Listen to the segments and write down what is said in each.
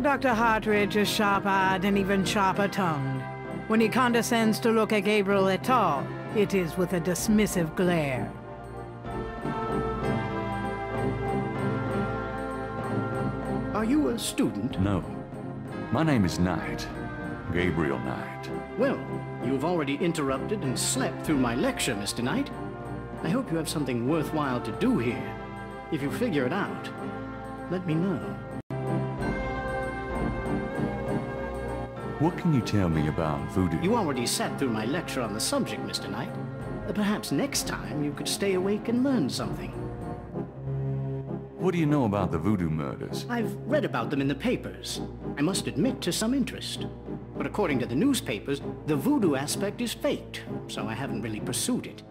Dr. Hartridge is sharp-eyed and even sharper-tongued. When he condescends to look at Gabriel at all, it is with a dismissive glare. Are you a student? No. My name is Knight. Gabriel Knight. Well, you've already interrupted and slept through my lecture, Mr. Knight. I hope you have something worthwhile to do here. If you figure it out, let me know. What can you tell me about voodoo? You already sat through my lecture on the subject, Mr. Knight. Perhaps next time you could stay awake and learn something. What do you know about the voodoo murders? I've read about them in the papers. I must admit to some interest. But according to the newspapers, the voodoo aspect is faked, so I haven't really pursued it.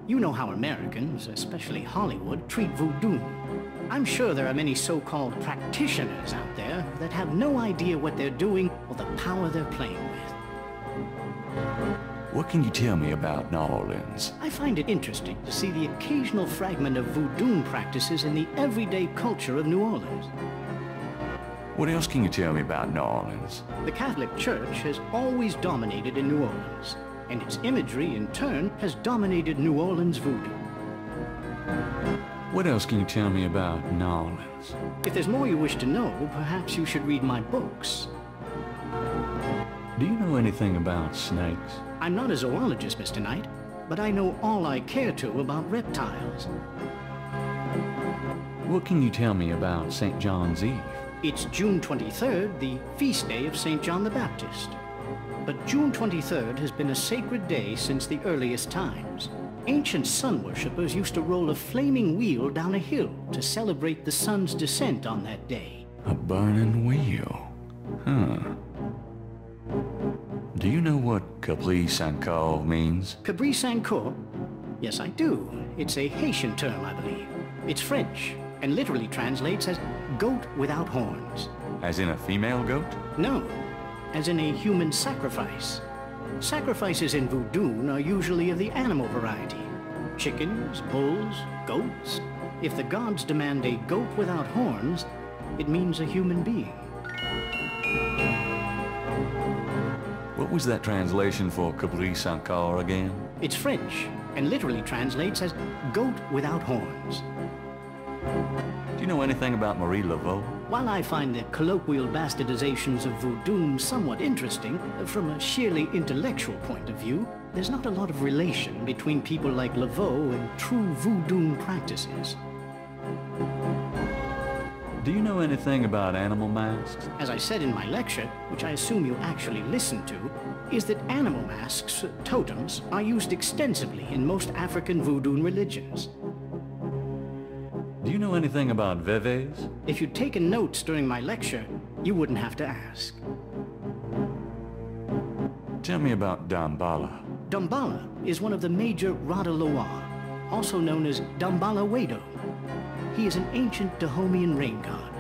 You know how Americans, especially Hollywood, treat voodoo. I'm sure there are many so-called practitioners out there that have no idea what they're doing or the power they're playing with. What can you tell me about New Orleans? I find it interesting to see the occasional fragment of voodoo practices in the everyday culture of New Orleans. What else can you tell me about New Orleans? The Catholic Church has always dominated in New Orleans, and its imagery, in turn, has dominated New Orleans voodoo. What else can you tell me about New Orleans? If there's more you wish to know, perhaps you should read my books. Do you know anything about snakes? I'm not a zoologist, Mr. Knight, but I know all I care to about reptiles. What can you tell me about St. John's Eve? It's June 23rd, the feast day of St. John the Baptist. But June 23rd has been a sacred day since the earliest times. Ancient sun worshippers used to roll a flaming wheel down a hill to celebrate the sun's descent on that day. A burning wheel? Huh. Do you know what Capri Sancour means? Capri Sancour? Yes, I do. It's a Haitian term, I believe. It's French, and literally translates as goat without horns. As in a female goat? No, as in a human sacrifice. Sacrifices in voodoo are usually of the animal variety. Chickens, bulls, goats. If the gods demand a goat without horns, it means a human being. What was that translation for Capri Sancour again? It's French, and literally translates as goat without horns. Do you know anything about Marie Laveau? While I find the colloquial bastardizations of voodoo somewhat interesting, from a sheerly intellectual point of view, there's not a lot of relation between people like Laveau and true voodoo practices. Do you know anything about animal masks? As I said in my lecture, which I assume you actually listened to, is that animal masks, totems, are used extensively in most African voodoo religions. Do you know anything about veves? If you'd taken notes during my lecture, you wouldn't have to ask. Tell me about Damballa. Damballa is one of the major Rada Loa, also known as Damballa Wado. He is an ancient Dahomean rain god,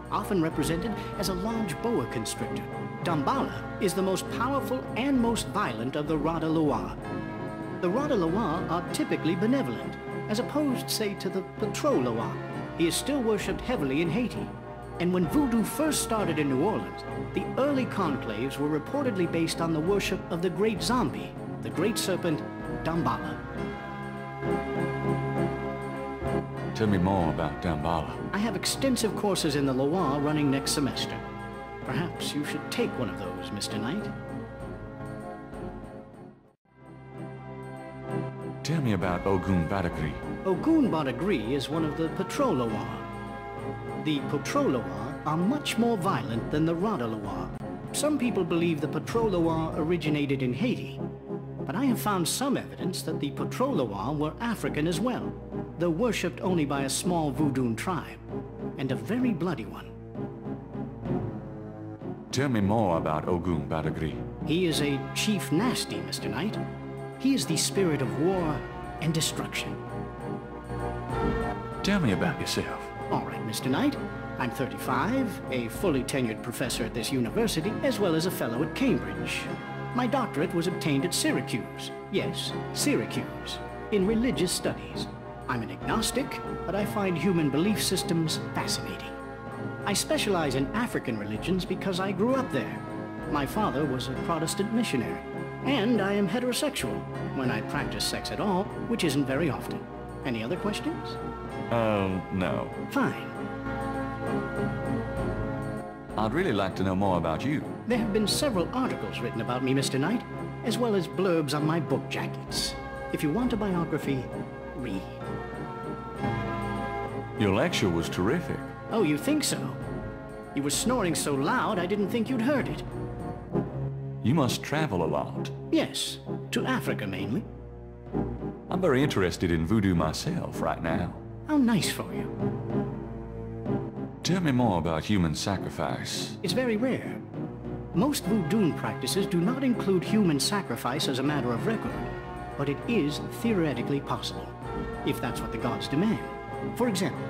often represented as a large boa constrictor. Damballa is the most powerful and most violent of the Rada Loa. The Rada Loa are typically benevolent, as opposed, say, to the Patrol Loa. He is still worshipped heavily in Haiti. And when voodoo first started in New Orleans, the early conclaves were reportedly based on the worship of the great zombie, the great serpent, Damballa. Tell me more about Damballa. I have extensive courses in the Loa running next semester. Perhaps you should take one of those, Mr. Knight. Tell me about Ogun Badagry. Ogun Badagry is one of the Patrol Loa. The Patrol Loa are much more violent than the Rada Loa. Some people believe the Patrol Loa originated in Haiti, but I have found some evidence that the Patrol Loa were African as well, though worshipped only by a small voodoo tribe, and a very bloody one. Tell me more about Ogun Badagry. He is a chief nasty, Mr. Knight. He is the spirit of war and destruction. Tell me about yourself. All right, Mr. Knight. I'm 35, a fully tenured professor at this university, as well as a fellow at Cambridge. My doctorate was obtained at Syracuse. Yes, Syracuse, in religious studies. I'm an agnostic, but I find human belief systems fascinating. I specialize in African religions because I grew up there. My father was a Protestant missionary. And I am heterosexual, when I practice sex at all, which isn't very often. Any other questions? No. Fine. I'd really like to know more about you. There have been several articles written about me, Mr. Knight, as well as blurbs on my book jackets. If you want a biography, read. Your lecture was terrific. Oh, you think so? You were snoring so loud I didn't think you'd heard it. You must travel a lot. Yes, to Africa mainly. I'm very interested in voodoo myself right now. How nice for you. Tell me more about human sacrifice. It's very rare. Most voodoo practices do not include human sacrifice as a matter of record, but it is theoretically possible, if that's what the gods demand. For example,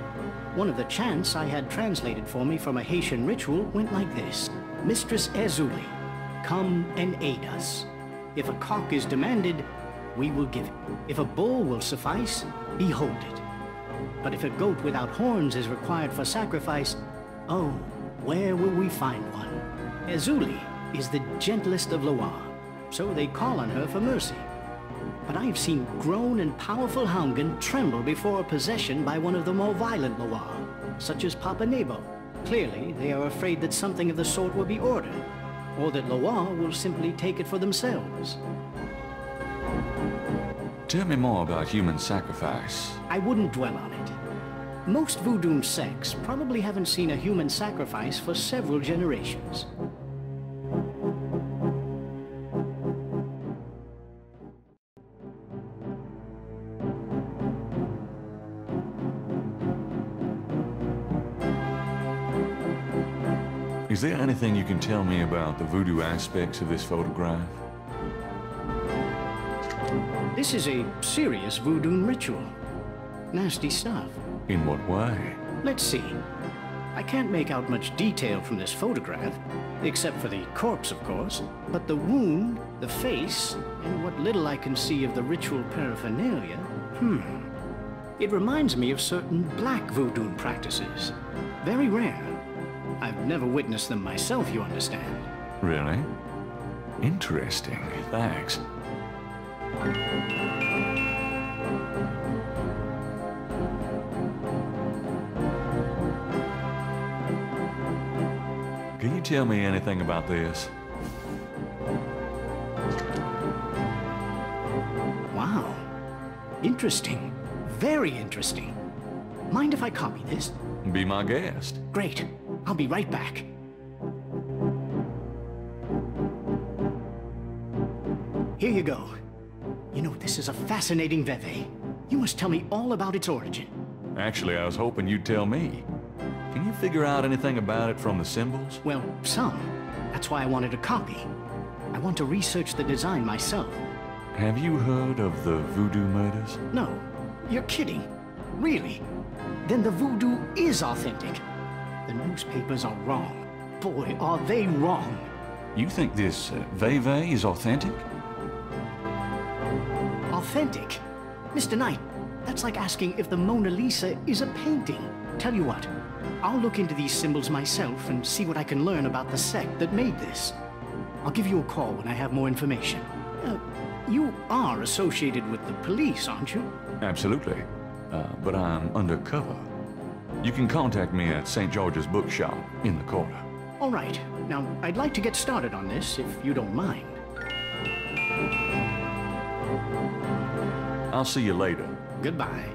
one of the chants I had translated for me from a Haitian ritual went like this. Mistress Ezuli, come and aid us. If a cock is demanded, we will give it. If a bull will suffice, behold it. But if a goat without horns is required for sacrifice, oh, where will we find one? Ezuli is the gentlest of Loire, so they call on her for mercy. But I've seen grown and powerful Houngan tremble before a possession by one of the more violent Loire, such as Papa Nebo. Clearly, they are afraid that something of the sort will be ordered, or that Loire will simply take it for themselves. Tell me more about human sacrifice. I wouldn't dwell on it. Most voodoo sects probably haven't seen a human sacrifice for several generations. Is there anything you can tell me about the voodoo aspects of this photograph? This is a serious voodoo ritual. Nasty stuff. In what way? Let's see. I can't make out much detail from this photograph, except for the corpse, of course. But the wound, the face, and what little I can see of the ritual paraphernalia, it reminds me of certain black voodoo practices. Very rare. I've never witnessed them myself, you understand. Really? Interesting. Thanks. Can you tell me anything about this? Wow. Interesting. Very interesting. Mind if I copy this? Be my guest. Great. I'll be right back. Here you go. You know, this is a fascinating veve. You must tell me all about its origin. Actually, I was hoping you'd tell me. Can you figure out anything about it from the symbols? Well, some. That's why I wanted a copy. I want to research the design myself. Have you heard of the voodoo murders? No. You're kidding. Really? Then the voodoo is authentic. The newspapers are wrong. Boy, are they wrong. You think this veve is authentic? Authentic? Mr. Knight, that's like asking if the Mona Lisa is a painting. Tell you what, I'll look into these symbols myself and see what I can learn about the sect that made this. I'll give you a call when I have more information. You are associated with the police, aren't you? Absolutely. But I'm undercover. You can contact me at St. George's Bookshop in the quarter. All right. Now, I'd like to get started on this, if you don't mind. I'll see you later. Goodbye.